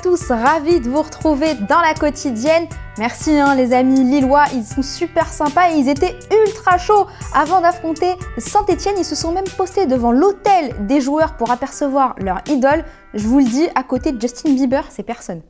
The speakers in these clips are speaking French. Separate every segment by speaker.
Speaker 1: tous, ravi de vous retrouver dans la quotidienne. Merci les amis lillois, ils sont super sympas et ils étaient ultra chauds. Avant d'affronter Saint-Etienne, ils se sont même postés devant l'hôtel des joueurs pour apercevoir leur idole. Je vous le dis, à côté de Justin Bieber, c'est personne.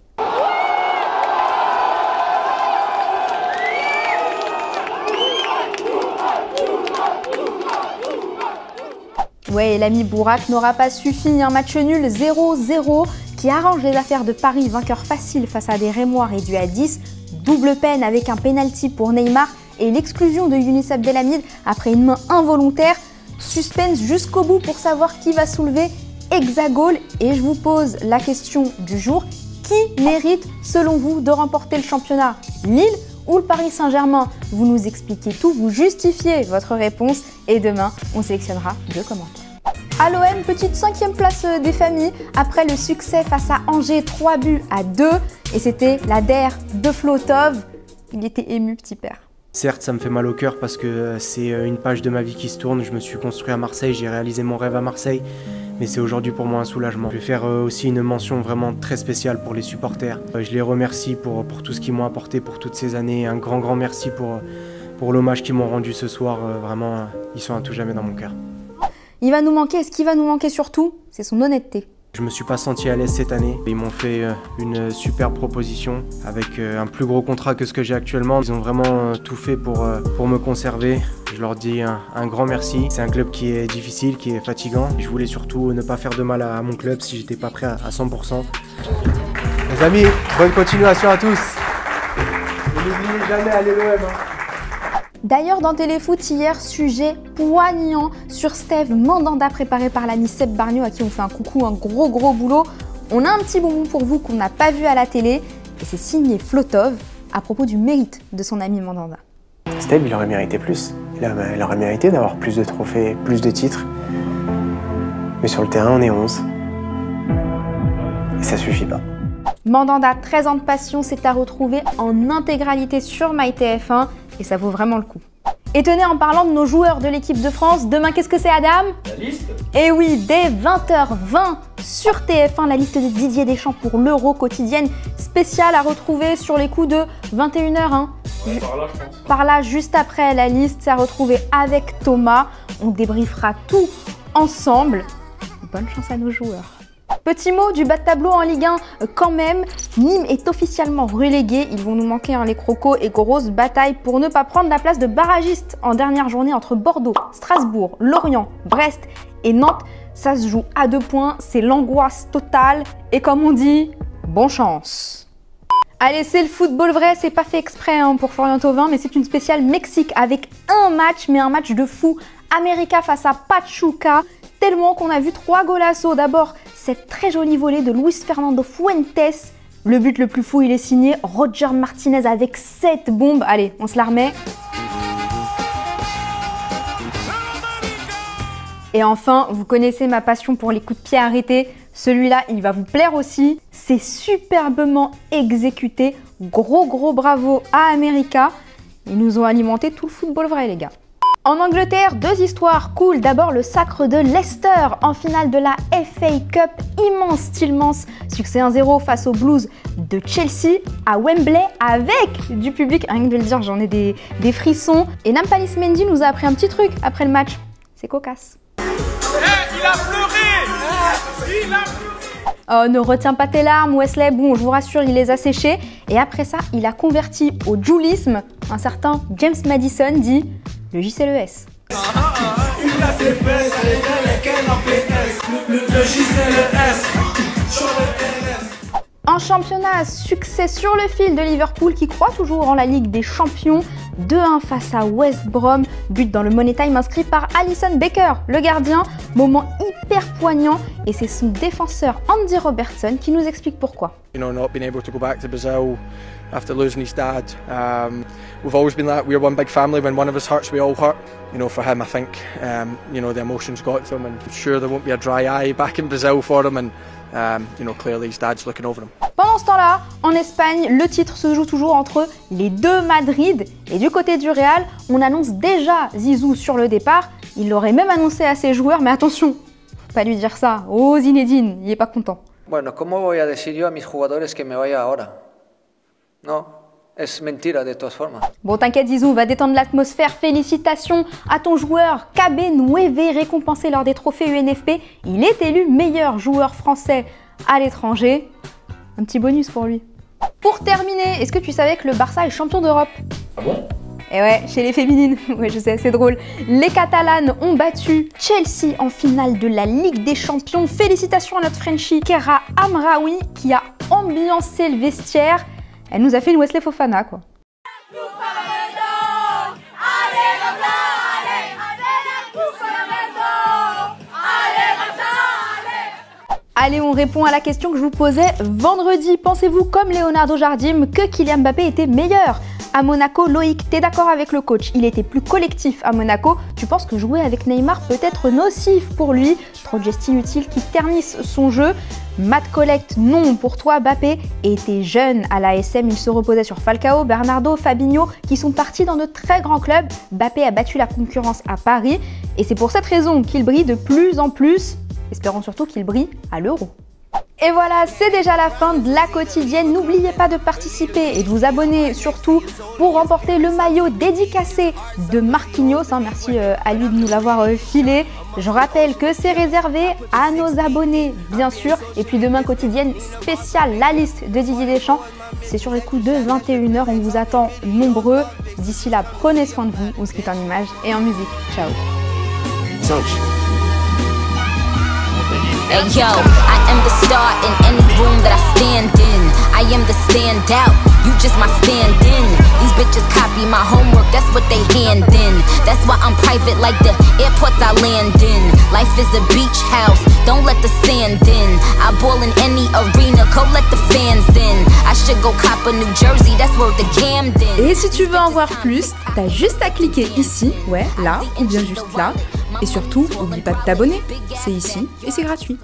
Speaker 1: Ouais, l'ami Bourak n'aura pas suffi, un match nul 0-0 qui arrange les affaires de Paris, vainqueur facile face à des Rémois réduits à 10, double peine avec un penalty pour Neymar et l'exclusion de Younis Abdelhamid après une main involontaire. Suspense jusqu'au bout pour savoir qui va soulever Hexagol et je vous pose la question du jour, qui mérite selon vous de remporter le championnat, Lille ou le Paris Saint-Germain? Vous nous expliquez tout, vous justifiez votre réponse et demain, on sélectionnera 2 commentaires. À l'OM, petite 5e place des familles après le succès face à Angers, 3-2 et c'était la DER de Flotov. Il était ému, petit père.
Speaker 2: Certes, ça me fait mal au cœur parce que c'est une page de ma vie qui se tourne. Je me suis construit à Marseille, j'ai réalisé mon rêve à Marseille. Mais c'est aujourd'hui pour moi un soulagement. Je vais faire aussi une mention vraiment très spéciale pour les supporters. Je les remercie pour tout ce qu'ils m'ont apporté pour toutes ces années. Un grand merci pour l'hommage qu'ils m'ont rendu ce soir. Vraiment, ils sont à tout jamais dans mon cœur.
Speaker 1: Il va nous manquer, ce qui va nous manquer surtout, c'est son honnêteté.
Speaker 2: Je me suis pas senti à l'aise cette année. Ils m'ont fait une super proposition avec un plus gros contrat que ce que j'ai actuellement. Ils ont vraiment tout fait pour me conserver. Je leur dis un grand merci. C'est un club qui est difficile, qui est fatigant. Je voulais surtout ne pas faire de mal à mon club si j'étais pas prêt à 100%. Les amis, bonne continuation à tous. Et n'oubliez jamais, allez l'OM.
Speaker 1: D'ailleurs, dans Téléfoot, hier, sujet poignant sur Steve Mandanda préparé par l'ami Seb Bargneau à qui on fait un coucou, un gros boulot. On a un petit bonbon pour vous qu'on n'a pas vu à la télé et c'est signé Flotov à propos du mérite de son ami Mandanda.
Speaker 3: Steve, il aurait mérité plus. Il aurait mérité d'avoir plus de trophées, plus de titres. Mais sur le terrain, on est 11. Et ça suffit pas.
Speaker 1: Mandanda, 13 ans de passion, c'est à retrouver en intégralité sur MyTF1 et ça vaut vraiment le coup. Et tenez, en parlant de nos joueurs de l'équipe de France, demain qu'est-ce que c'est Adam?
Speaker 4: La liste.
Speaker 1: Et oui, dès 20h20 sur TF1, la liste de Didier Deschamps pour l'Euro quotidienne spéciale à retrouver sur les coups de 21h.
Speaker 4: Ouais, par là, je pense.
Speaker 1: Par là, juste après la liste, c'est à retrouver avec Thomas. On débriefera tout ensemble. Bonne chance à nos joueurs. Petit mot du bas de tableau en Ligue 1 quand même, Nîmes est officiellement relégué, ils vont nous manquer les crocos et grosse bataille pour ne pas prendre la place de barragiste en dernière journée entre Bordeaux, Strasbourg, Lorient, Brest et Nantes. Ça se joue à 2 points, c'est l'angoisse totale et comme on dit, bonne chance. Allez, c'est le football vrai, c'est pas fait exprès pour Florian Thauvin, mais c'est une spéciale Mexique avec un match, mais un match de fou. América face à Pachuca, tellement qu'on a vu 3 golassos. D'abord, cette très jolie volée de Luis Fernando Fuentes. Le but le plus fou, il est signé Roger Martinez avec 7 bombes. Allez, on se la remet. Et enfin, vous connaissez ma passion pour les coups de pied arrêtés. Celui-là, il va vous plaire aussi. C'est superbement exécuté. Gros bravo à América. Ils nous ont alimenté tout le football vrai, les gars. En Angleterre, 2 histoires cool. D'abord, le sacre de Leicester en finale de la FA Cup. Immense succès 1-0 face aux Blues de Chelsea à Wembley avec du public. Rien que de le dire, j'en ai des frissons. Et Nampalys Mendy nous a appris un petit truc après le match. C'est cocasse.
Speaker 4: Il a pleuré. Il a pleuré.
Speaker 1: Oh, ne retiens pas tes larmes, Wesley. Bon, je vous rassure, il les a séchées. Et après ça, il a converti au julisme. Un certain James Madison dit le JCLES. En championnat, succès sur le fil de Liverpool qui croit toujours en la Ligue des Champions. 2-1 face à West Brom, but dans le Money Time inscrit par Alisson Becker, le gardien. Moment hyper poignant et c'est son défenseur Andy Robertson qui nous explique pourquoi.
Speaker 5: You know, not being able to go back to Brazil after losing his dad. We've always been that. We're one big family. When one of us hurts, we all hurt. You know, for him, I think, you know, the emotions got to him, and I'm sure there won't be a dry eye back in Brazil for him. And you know, clearly his dad's looking over him.
Speaker 1: Pendant ce temps-là, en Espagne, le titre se joue toujours entre les 2 Madrid. Et du côté du Real, on annonce déjà Zizou sur le départ. Il l'aurait même annoncé à ses joueurs, mais attention, faut pas lui dire ça. Oh Zinedine, il est pas content.
Speaker 6: Bueno, ¿cómo voy a decir yo a mis jugadores que me vaya ahora? No, es mentira de todas formas.
Speaker 1: Bon, t'inquiète Zizou, va détendre l'atmosphère. Félicitations à ton joueur KB Nueve, récompensé lors des trophées UNFP. Il est élu meilleur joueur français à l'étranger. Un petit bonus pour lui. Pour terminer, est-ce que tu savais que le Barça est champion d'Europe?
Speaker 7: Ah bon?
Speaker 1: Et ouais, chez les féminines, ouais je sais, c'est drôle. Les Catalanes ont battu Chelsea en finale de la Ligue des Champions. Félicitations à notre Frenchie Kera Amraoui qui a ambiancé le vestiaire. Elle nous a fait une Wesley Fofana quoi. Allez, on répond à la question que je vous posais vendredi. Pensez-vous, comme Leonardo Jardim, que Kylian Mbappé était meilleur à Monaco? Loïc, t'es d'accord avec le coach? Il était plus collectif à Monaco. Tu penses que jouer avec Neymar peut être nocif pour lui? Trop de gestes inutiles qui ternissent son jeu. Matt Collect, non pour toi. Mbappé était jeune à l'ASM. Il se reposait sur Falcao, Bernardo, Fabinho, qui sont partis dans de très grands clubs. Mbappé a battu la concurrence à Paris. Et c'est pour cette raison qu'il brille de plus en plus. Espérons surtout qu'il brille à l'Euro. Et voilà, c'est déjà la fin de la quotidienne. N'oubliez pas de participer et de vous abonner surtout pour remporter le maillot dédicacé de Marquinhos. Merci à lui de nous l'avoir filé. Je rappelle que c'est réservé à nos abonnés, bien sûr. Et puis demain, quotidienne spéciale, la liste de Didier Deschamps. C'est sur les coups de 21 h. On vous attend nombreux. D'ici là, prenez soin de vous. On se quitte en images et en musique. Ciao.
Speaker 8: Hey yo, I am the star in any room that I stand in. I am the standout, you just my stand-in. These bitches copy my homework, that's what they hand in. That's why I'm private like the airports I land in. Life is a beach house, don't let the sand in. I ball in any arena, go let the fans in. I should go cop a New Jersey, that's where the Camden.
Speaker 1: Et si tu veux en voir plus, t'as juste à cliquer ici, ouais, là, ou bien juste là. Et surtout, n'oublie pas de t'abonner, c'est ici et c'est gratuit.